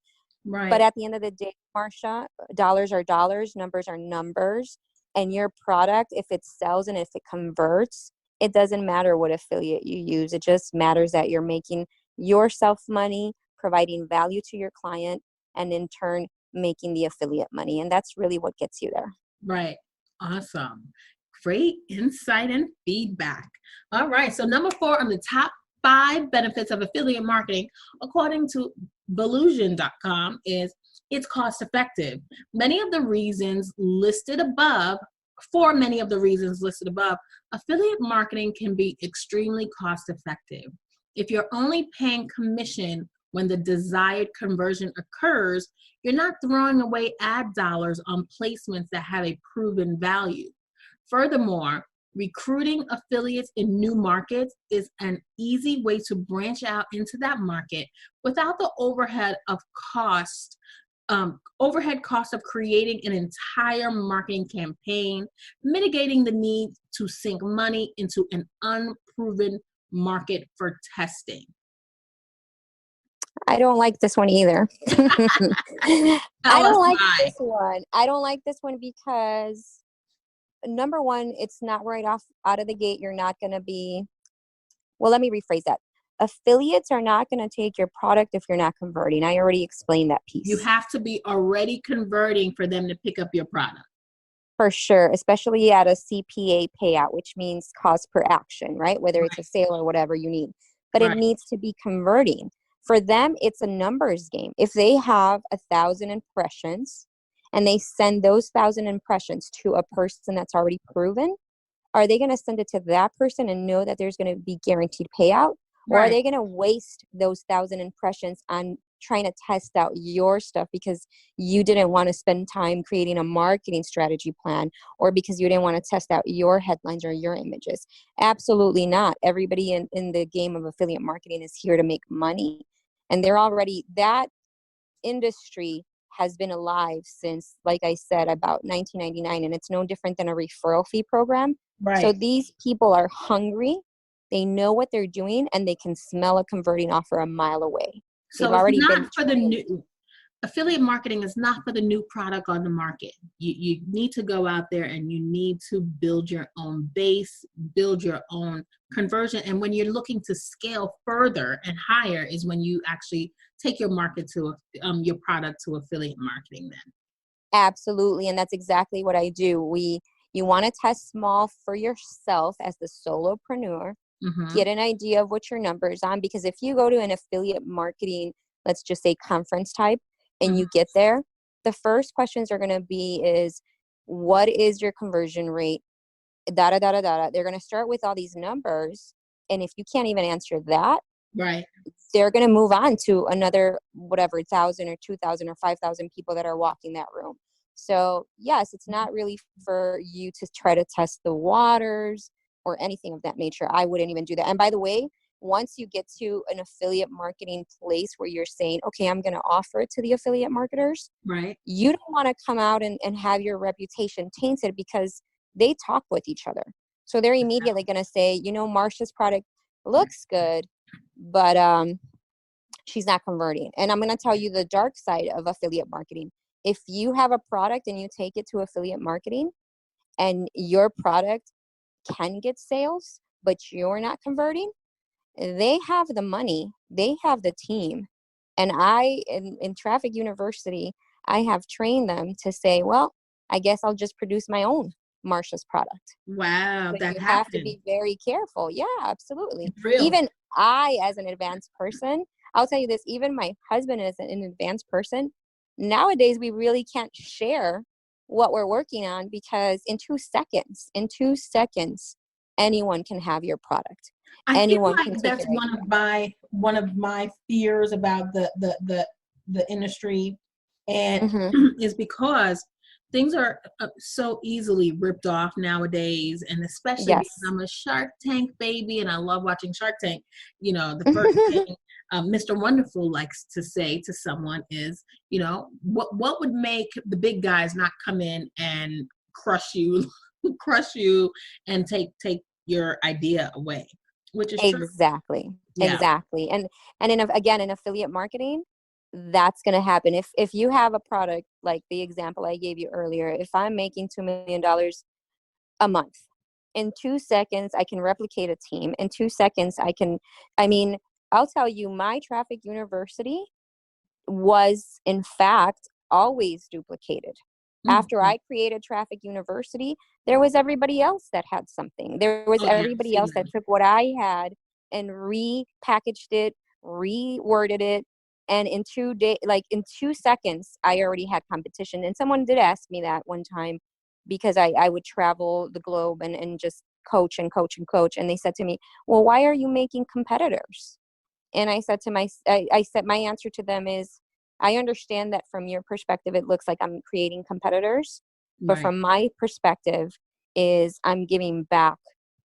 Right. But at the end of the day, Marsha, dollars are dollars, numbers are numbers. And your product, if it sells and if it converts, it doesn't matter what affiliate you use. It just matters that you're making yourself money, providing value to your client, and in turn, making the affiliate money. And that's really what gets you there. Right. Awesome. Great insight and feedback. All right. So number 4 on the top 5 benefits of affiliate marketing, according to Volusion.com, is it's cost effective. For many of the reasons listed above, affiliate marketing can be extremely cost effective. If you're only paying commission when the desired conversion occurs, you're not throwing away ad dollars on placements that have a proven value. Furthermore, recruiting affiliates in new markets is an easy way to branch out into that market without the overhead cost of creating an entire marketing campaign, mitigating the need to sink money into an unproven market for testing. I don't like this one either. I don't like this one because, number one, it's not right off out of the gate. You're not going to be, well, let me rephrase that. Affiliates are not going to take your product if you're not converting. I already explained that piece. You have to be already converting for them to pick up your product. For sure, especially at a CPA payout, which means cost per action, right? Whether it's a sale or whatever you need. But it needs to be converting. For them, it's a numbers game. If they have 1,000 impressions and they send those 1,000 impressions to a person that's already proven, are they going to send it to that person and know that there's going to be guaranteed payout? Or are they going to waste those 1,000 impressions on trying to test out your stuff because you didn't want to spend time creating a marketing strategy plan, or because you didn't want to test out your headlines or your images? Absolutely not. Everybody in the game of affiliate marketing is here to make money. And that industry has been alive since, like I said, about 1999. And it's no different than a referral fee program. Right. So these people are hungry. They know what they're doing, and they can smell a converting offer a mile away. So it's not for the new. Affiliate marketing is not for the new product on the market. You need to go out there and you need to build your own base, build your own conversion. And when you're looking to scale further and higher is when you actually take your market to your product to affiliate marketing then. Absolutely. And that's exactly what I do. You want to test small for yourself as the solopreneur. Get an idea of what your numbers on, because if you go to an affiliate marketing, let's just say conference type, and you get there, the first questions are going to be is, what is your conversion rate? Da da da da da. They're going to start with all these numbers, and if you can't even answer that, right, they're going to move on to another whatever 1,000 or 2,000 or 5,000 people that are walking that room. So yes, it's not really for you to try to test the waters or anything of that nature. I wouldn't even do that. And by the way, once you get to an affiliate marketing place where you're saying, okay, I'm going to offer it to the affiliate marketers, right, you don't want to come out and have your reputation tainted, because they talk with each other. So they're immediately going to say, Marsha's product looks good, but she's not converting. And I'm going to tell you the dark side of affiliate marketing. If you have a product and you take it to affiliate marketing and your product can get sales, but you're not converting, they have the money, they have the team. And in Trafficked University, I have trained them to say, well, I guess I'll just produce my own Marsha's product. wow, But that you happened. have to be very careful. Yeah, absolutely. Real. Even I, as an advanced person, I'll tell you this, even my husband is an advanced person. Nowadays, we really can't share what we're working on, because in 2 seconds, anyone can have your product. I Anyone feel can like take that's it. one of my fears about the industry, and is because things are so easily ripped off nowadays, and especially because Yes. I'm a Shark Tank baby and I love watching Shark Tank. The first thing Mr. Wonderful likes to say to someone is, what would make the big guys not come in and crush you, and take your idea away, which is true. Exactly. Yeah. Exactly. And in affiliate marketing, that's going to happen. If you have a product, like the example I gave you earlier, if I'm making $2 million a month, in 2 seconds, I can replicate a team. In 2 seconds, I'll tell you, my Trafficked University was in fact always duplicated. After I created Trafficked University, there was everybody else that had something. There was everybody else that took what I had and repackaged it, reworded it. And in 2 seconds, I already had competition. And someone did ask me that one time, because I would travel the globe and just coach and coach and coach. And they said to me, well, why are you making competitors? And I said my answer to them is, I understand that from your perspective, it looks like I'm creating competitors, but from my perspective is I'm giving back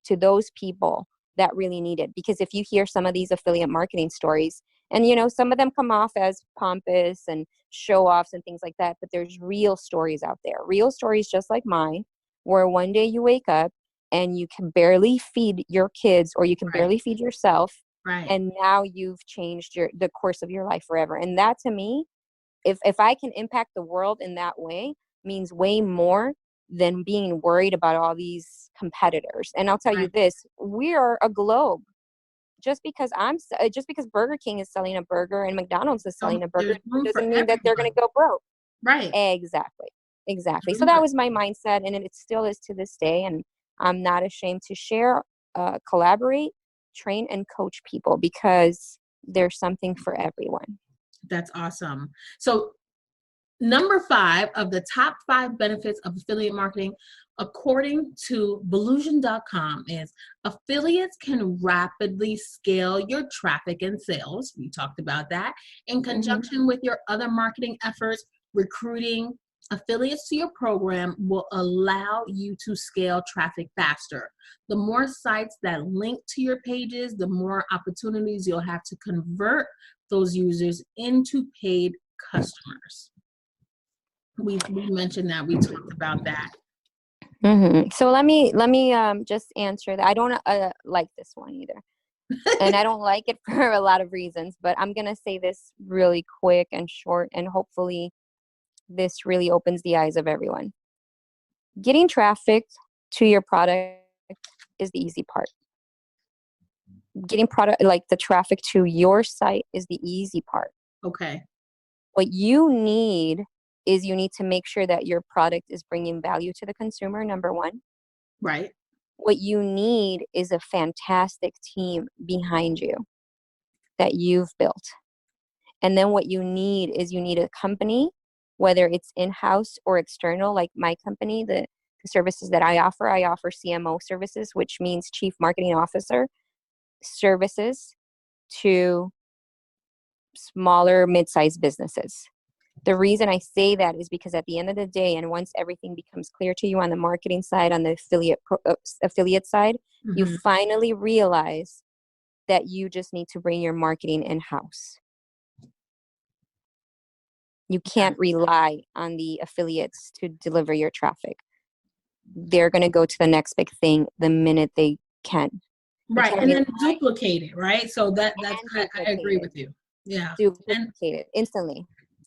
to those people that really need it. Because if you hear some of these affiliate marketing stories, and some of them come off as pompous and show offs and things like that, but there's real stories out there, real stories just like mine, where one day you wake up and you can barely feed your kids, or you can barely feed yourself. Right. And now you've changed the course of your life forever. And that, to me, if I can impact the world in that way, means way more than being worried about all these competitors. And I'll tell you this, we are a globe. Just because Burger King is selling a burger and McDonald's is selling a burger doesn't mean that they're going to go broke. Right. Exactly. So that was my mindset, and it still is to this day. And I'm not ashamed to share, collaborate, train, and coach people, because there's something for everyone. That's awesome. So number 5 of the top 5 benefits of affiliate marketing, according to Volusion.com, is affiliates can rapidly scale your traffic and sales. We talked about that. In conjunction with your other marketing efforts, recruiting affiliates to your program will allow you to scale traffic faster. The more sites that link to your pages, the more opportunities you'll have to convert those users into paid customers. We mentioned that. We talked about that. So let me just answer that. I don't like this one either. And I don't like it for a lot of reasons, but I'm going to say this really quick and short, and hopefully this really opens the eyes of everyone. Getting traffic to your product is the easy part. Getting the traffic to your site is the easy part. Okay. What you need is you need to make sure that your product is bringing value to the consumer, number one. Right. What you need is a fantastic team behind you that you've built. And then what you need is you need a company, whether it's in-house or external, like my company, the services that I offer CMO services, which means Chief Marketing Officer services to smaller, mid-sized businesses. The reason I say that is because at the end of the day, and once everything becomes clear to you on the marketing side, on the affiliate side, you finally realize that you just need to bring your marketing in-house. You can't rely on the affiliates to deliver your traffic. They're going to go to the next big thing the minute they can. Right. And then duplicate it, right? So that's I agree with you. Yeah. Duplicated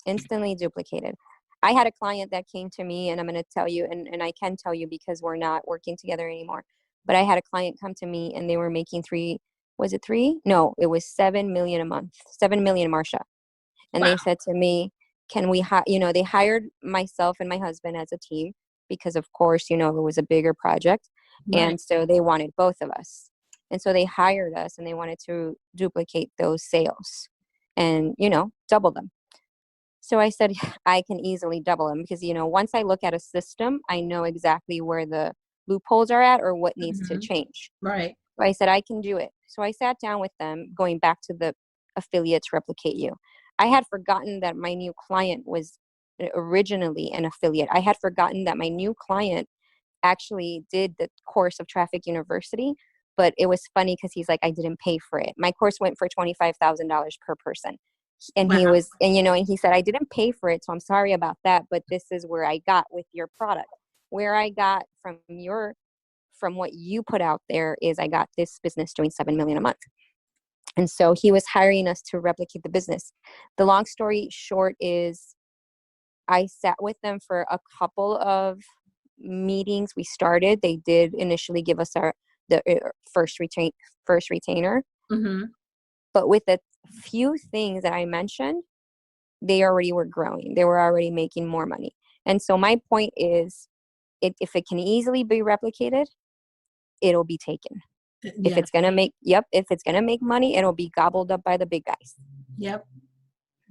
instantly duplicated. I had a client that came to me, and I'm going to tell you, and I can tell you because we're not working together anymore, but I had a client come to me and they were making was it 3? No, it was 7 million a month, 7 million, Marsha. And They said to me, can we, they hired myself and my husband as a team because of course, it was a bigger project. Right. And so they wanted both of us. And so they hired us and they wanted to duplicate those sales and, double them. So I said, I can easily double them because, once I look at a system, I know exactly where the loopholes are at or what needs to change. Right. So I said, I can do it. So I sat down with them, going back to the affiliates replicate you. I had forgotten that my new client was originally an affiliate. I had forgotten that my new client actually did the course of Trafficked University, but it was funny because he's like, I didn't pay for it. My course went for $25,000 per person. And he was, and he said, I didn't pay for it. So I'm sorry about that. But this is where I got with your product. Where I got from what you put out there is I got this business doing 7 million a month. And so he was hiring us to replicate the business. The long story short is I sat with them for a couple of meetings. We started. They did initially give us the first retainer. Mm-hmm. But with the few things that I mentioned, they already were growing. They were already making more money. And so my point is, if it can easily be replicated, it'll be taken. Yeah. If it's gonna make money, it'll be gobbled up by the big guys. Yep.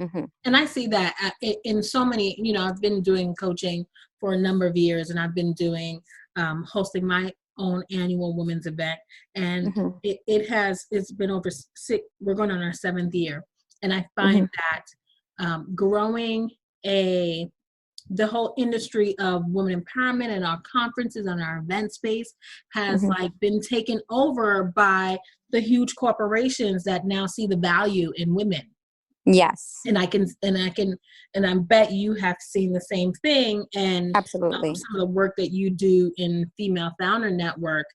Mm-hmm. And I see that in so many, I've been doing coaching for a number of years, and I've been doing hosting my own annual women's event, and it's been over 6. We're going on our 7th year, and I find that growing the whole industry of women empowerment and our conferences and our event space has been taken over by the huge corporations that now see the value in women. Yes. And I bet you have seen the same thing. And absolutely, some of the work that you do in Female Founder Network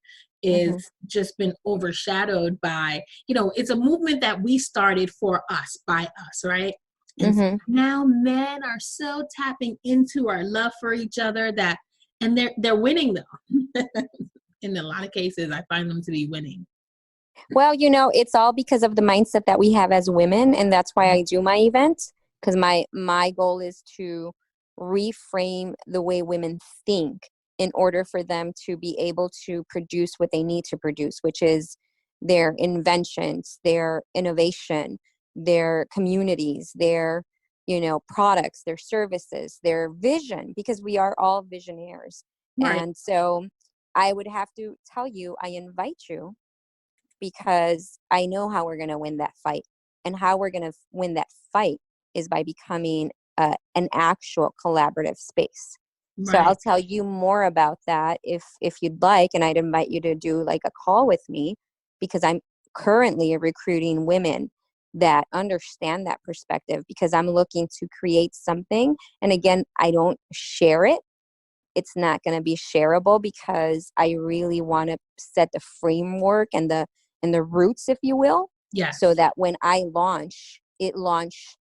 is just been overshadowed by, it's a movement that we started for us, by us, right? And so now men are so tapping into our love for each other and they're winning though. In a lot of cases, I find them to be winning. Well, it's all because of the mindset that we have as women. And that's why I do my events, because my goal is to reframe the way women think in order for them to be able to produce what they need to produce, which is their inventions, their innovation, their communities, their, products, their services, their vision, because we are all visionaries. Right. And so I would have to tell you, I invite you, because I know how we're going to win that fight. And how we're going to win that fight is by becoming an actual collaborative space. Right. So I'll tell you more about that if you'd like. And I'd invite you to do like a call with me, because I'm currently recruiting women that understand that perspective, because I'm looking to create something. And again, I don't share it. It's not going to be shareable, because I really want to set the framework and the roots, if you will. Yes. So that when I launch, the launch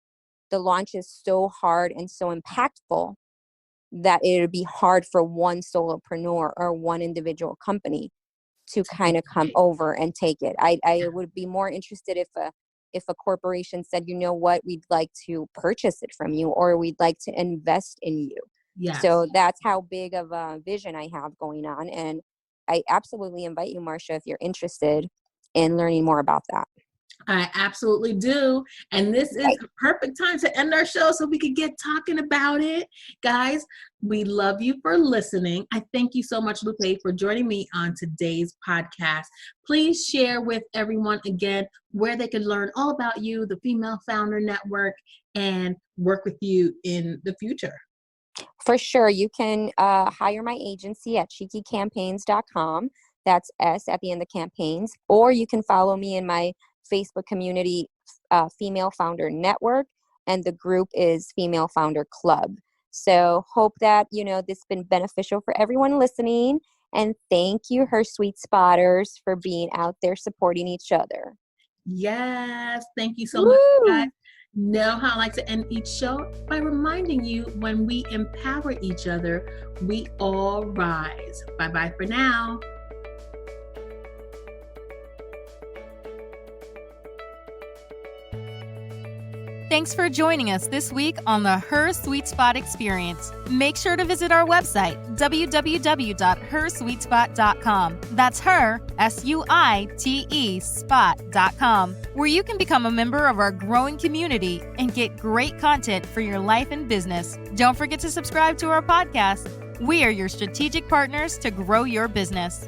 is so hard and so impactful that it would be hard for one solopreneur or one individual company to kind of come over and take it. I would be more interested if if a corporation said, you know what, we'd like to purchase it from you, or we'd like to invest in you. Yes. So that's how big of a vision I have going on. And I absolutely invite you, Marcia, if you're interested in learning more about that. I absolutely do. And this is a perfect time to end our show so we could get talking about it. Guys, we love you for listening. I thank you so much, Lupe, for joining me on today's podcast. Please share with everyone again where they can learn all about you, the Female Founder Network, and work with you in the future. For sure. You can hire my agency at cheekycampaigns.com. That's S at the end of campaigns. Or you can follow me in my Facebook community, Female Founder Network, and the group is Female Founder Club. So hope that, this has been beneficial for everyone listening. And thank you, Her Sweet Spotters, for being out there supporting each other. Yes. Thank you so much, guys. Know how I like to end each show by reminding you, when we empower each other, we all rise. Bye-bye for now. Thanks for joining us this week on the Her Sweet Spot Experience. Make sure to visit our website, www.hersweetspot.com. That's her, S-U-I-T-E, spot.com, where you can become a member of our growing community and get great content for your life and business. Don't forget to subscribe to our podcast. We are your strategic partners to grow your business.